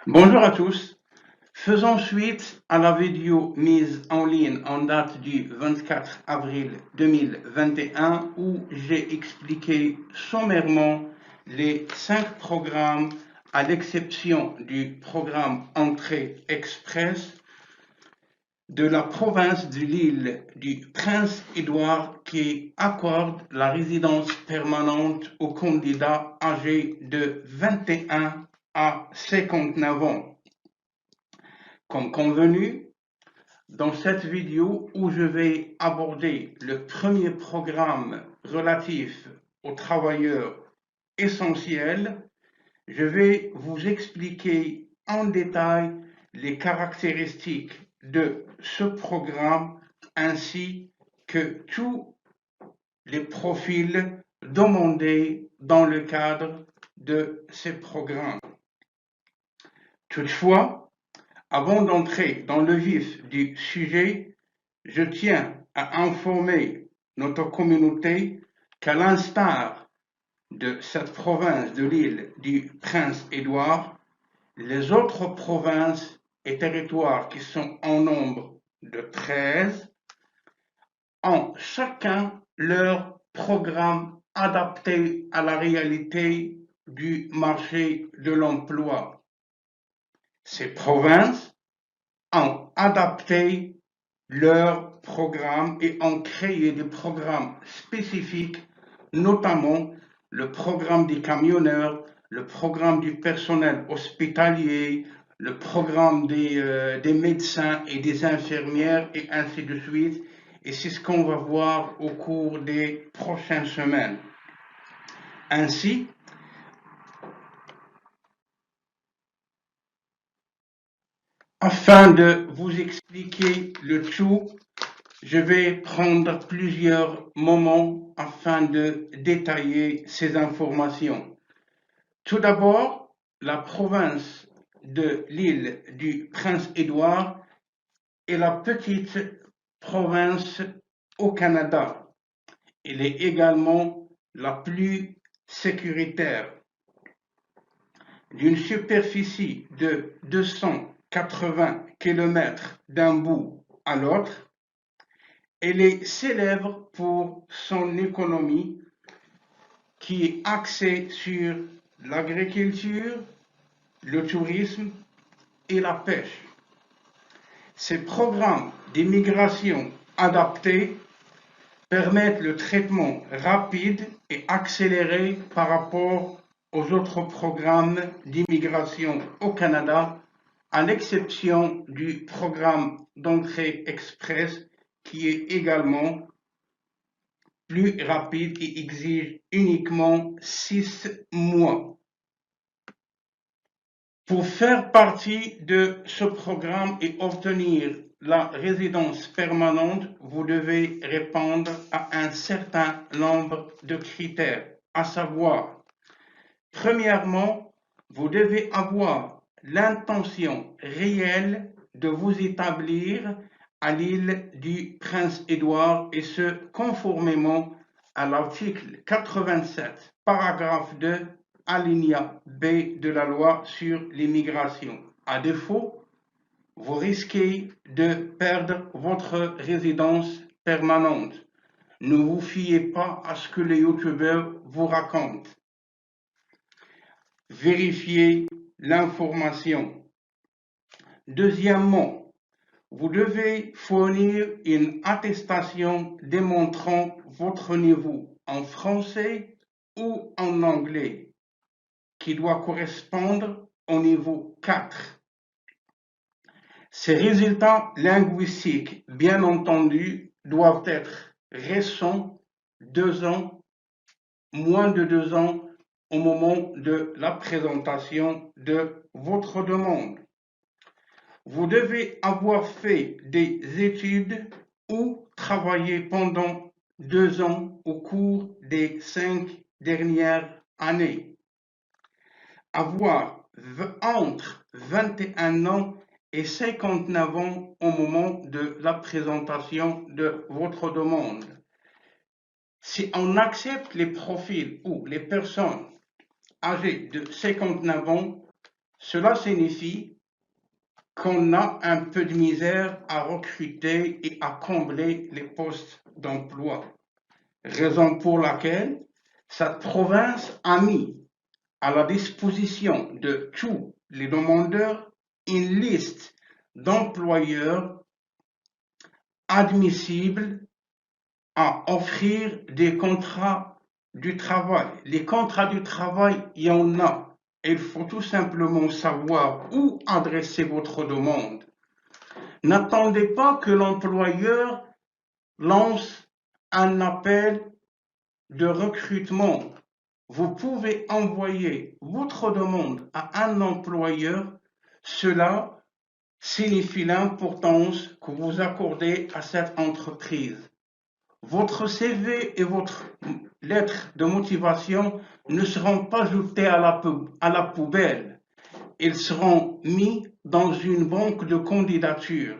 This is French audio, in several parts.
Bonjour à tous. Faisons suite à la vidéo mise en ligne en date du 24 avril 2021 où j'ai expliqué sommairement les 5 programmes à l'exception du programme Entrée Express de la province de l'île du Prince-Édouard qui accorde la résidence permanente aux candidats âgés de 21 à 59 ans. Comme convenu, dans cette vidéo où je vais aborder le premier programme relatif aux travailleurs essentiels, je vais vous expliquer en détail les caractéristiques de ce programme ainsi que tous les profils demandés dans le cadre de ces programmes. Toutefois, avant d'entrer dans le vif du sujet, je tiens à informer notre communauté qu'à l'instar de cette province de l'île du Prince-Édouard, les autres provinces et territoires qui sont en nombre de 13 ont chacun leur programme adapté à la réalité du marché de l'emploi. Ces provinces ont adapté leur programme et ont créé des programmes spécifiques, notamment le programme des camionneurs, le programme du personnel hospitalier, le programme des médecins et des infirmières et ainsi de suite. Et c'est ce qu'on va voir au cours des prochaines semaines. Ainsi, afin de vous expliquer le tout, je vais prendre plusieurs moments afin de détailler ces informations. Tout d'abord, la province de l'île du Prince-Édouard est la petite province au Canada. Elle est également la plus sécuritaire. D'une superficie de 280 km d'un bout à l'autre, elle est célèbre pour son économie qui est axée sur l'agriculture, le tourisme et la pêche. Ces programmes d'immigration adaptés permettent le traitement rapide et accéléré par rapport aux autres programmes d'immigration au Canada, à l'exception du programme d'entrée express qui est également plus rapide et exige uniquement 6 mois. Pour faire partie de ce programme et obtenir la résidence permanente, vous devez répondre à un certain nombre de critères, à savoir, premièrement, vous devez avoir l'intention réelle de vous établir à l'île du Prince-Édouard et ce conformément à l'article 87, paragraphe 2, alinéa B de la loi sur l'immigration. À défaut, vous risquez de perdre votre résidence permanente. Ne vous fiez pas à ce que les youtubeurs vous racontent. Vérifiez l'information. Deuxièmement, vous devez fournir une attestation démontrant votre niveau en français ou en anglais, qui doit correspondre au niveau 4. Ces résultats linguistiques, bien entendu, doivent être récents, 2 ans, moins de 2 ans au moment de la présentation de votre demande. Vous devez avoir fait des études ou travaillé pendant 2 ans au cours des 5 dernières années. Avoir entre 21 ans et 59 ans au moment de la présentation de votre demande. Si on accepte les profils ou les personnes âgées de 59 ans, Cela signifie qu'on a un peu de misère à recruter et à combler les postes d'emploi. Raison pour laquelle cette province a mis à la disposition de tous les demandeurs une liste d'employeurs admissibles à offrir des contrats du travail. Les contrats du travail, il y en a. Il faut tout simplement savoir où adresser votre demande. N'attendez pas que l'employeur lance un appel de recrutement. Vous pouvez envoyer votre demande à un employeur. Cela signifie l'importance que vous accordez à cette entreprise. Votre CV et votre lettre de motivation ne seront pas jetés à la poubelle. Ils seront mis dans une banque de candidatures.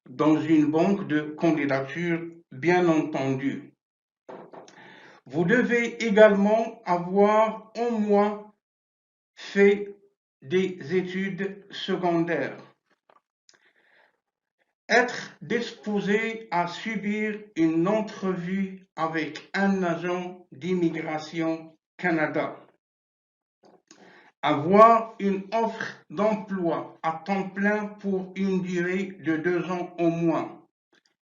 Dans une banque de candidatures, bien entendu. Vous devez également avoir au moins fait des études secondaires. Être disposé à subir une entrevue avec un agent d'immigration Canada. Avoir une offre d'emploi à temps plein pour une durée de 2 ans au moins.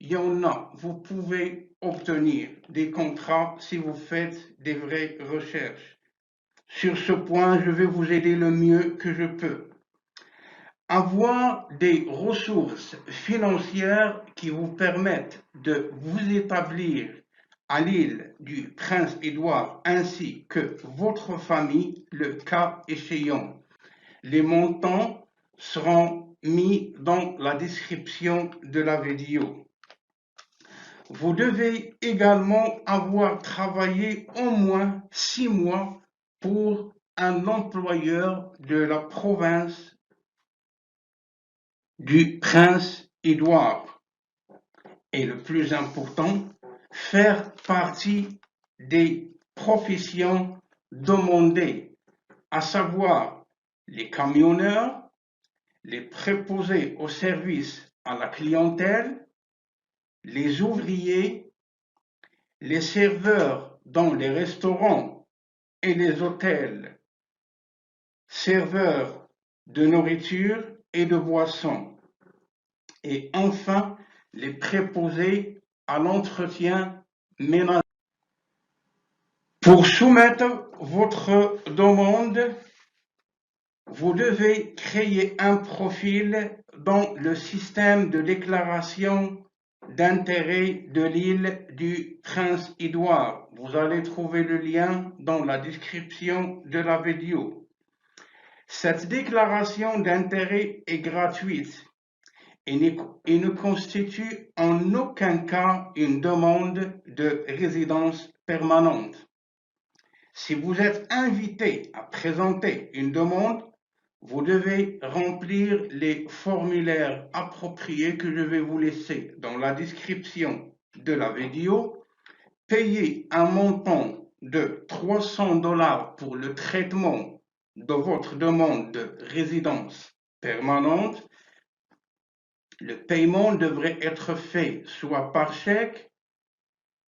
Il y en a, vous pouvez obtenir des contrats si vous faites des vraies recherches. Sur ce point, je vais vous aider le mieux que je peux. Avoir des ressources financières qui vous permettent de vous établir à l'île du Prince-Édouard ainsi que votre famille, le cas échéant. Les montants seront mis dans la description de la vidéo. Vous devez également avoir travaillé au moins 6 mois pour un employeur de la province du Prince-Édouard. Et le plus important, faire partie des professions demandées, à savoir les camionneurs, les préposés au service à la clientèle, les ouvriers, les serveurs dans les restaurants et les hôtels, serveurs de nourriture et de boissons, et enfin les préposés à l'entretien ménager. Pour soumettre votre demande, vous devez créer un profil dans le système de déclaration d'intérêt de l'île du Prince-Édouard. Vous allez trouver le lien dans la description de la vidéo. Cette déclaration d'intérêt est gratuite et ne constitue en aucun cas une demande de résidence permanente. Si vous êtes invité à présenter une demande, vous devez remplir les formulaires appropriés que je vais vous laisser dans la description de la vidéo, payer un montant de 300 $ pour le traitement de votre demande de résidence permanente. Le paiement devrait être fait soit par chèque,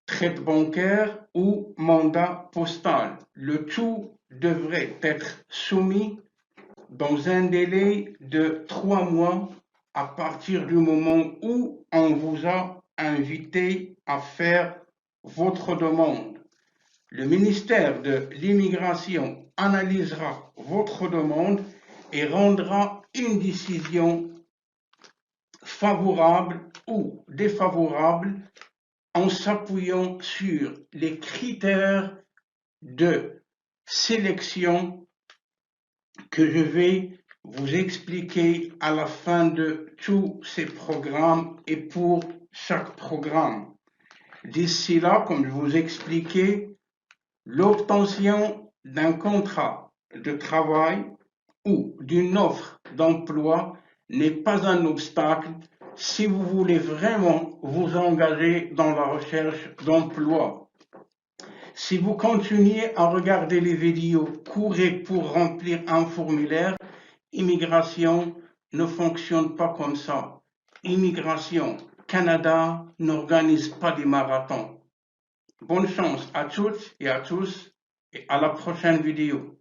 traite bancaire ou mandat postal. Le tout devrait être soumis dans un délai de 3 mois à partir du moment où on vous a invité à faire votre demande. Le ministère de l'Immigration analysera votre demande et rendra une décision favorable ou défavorable en s'appuyant sur les critères de sélection que je vais vous expliquer à la fin de tous ces programmes et pour chaque programme. D'ici là, comme je vous expliquais, l'obtention d'un contrat de travail ou d'une offre d'emploi n'est pas un obstacle si vous voulez vraiment vous engager dans la recherche d'emploi. Si vous continuez à regarder les vidéos, courez pour remplir un formulaire Immigration ne fonctionne pas comme ça. Immigration, Canada n'organise pas des marathons. Bonne chance à toutes et à tous et à la prochaine vidéo.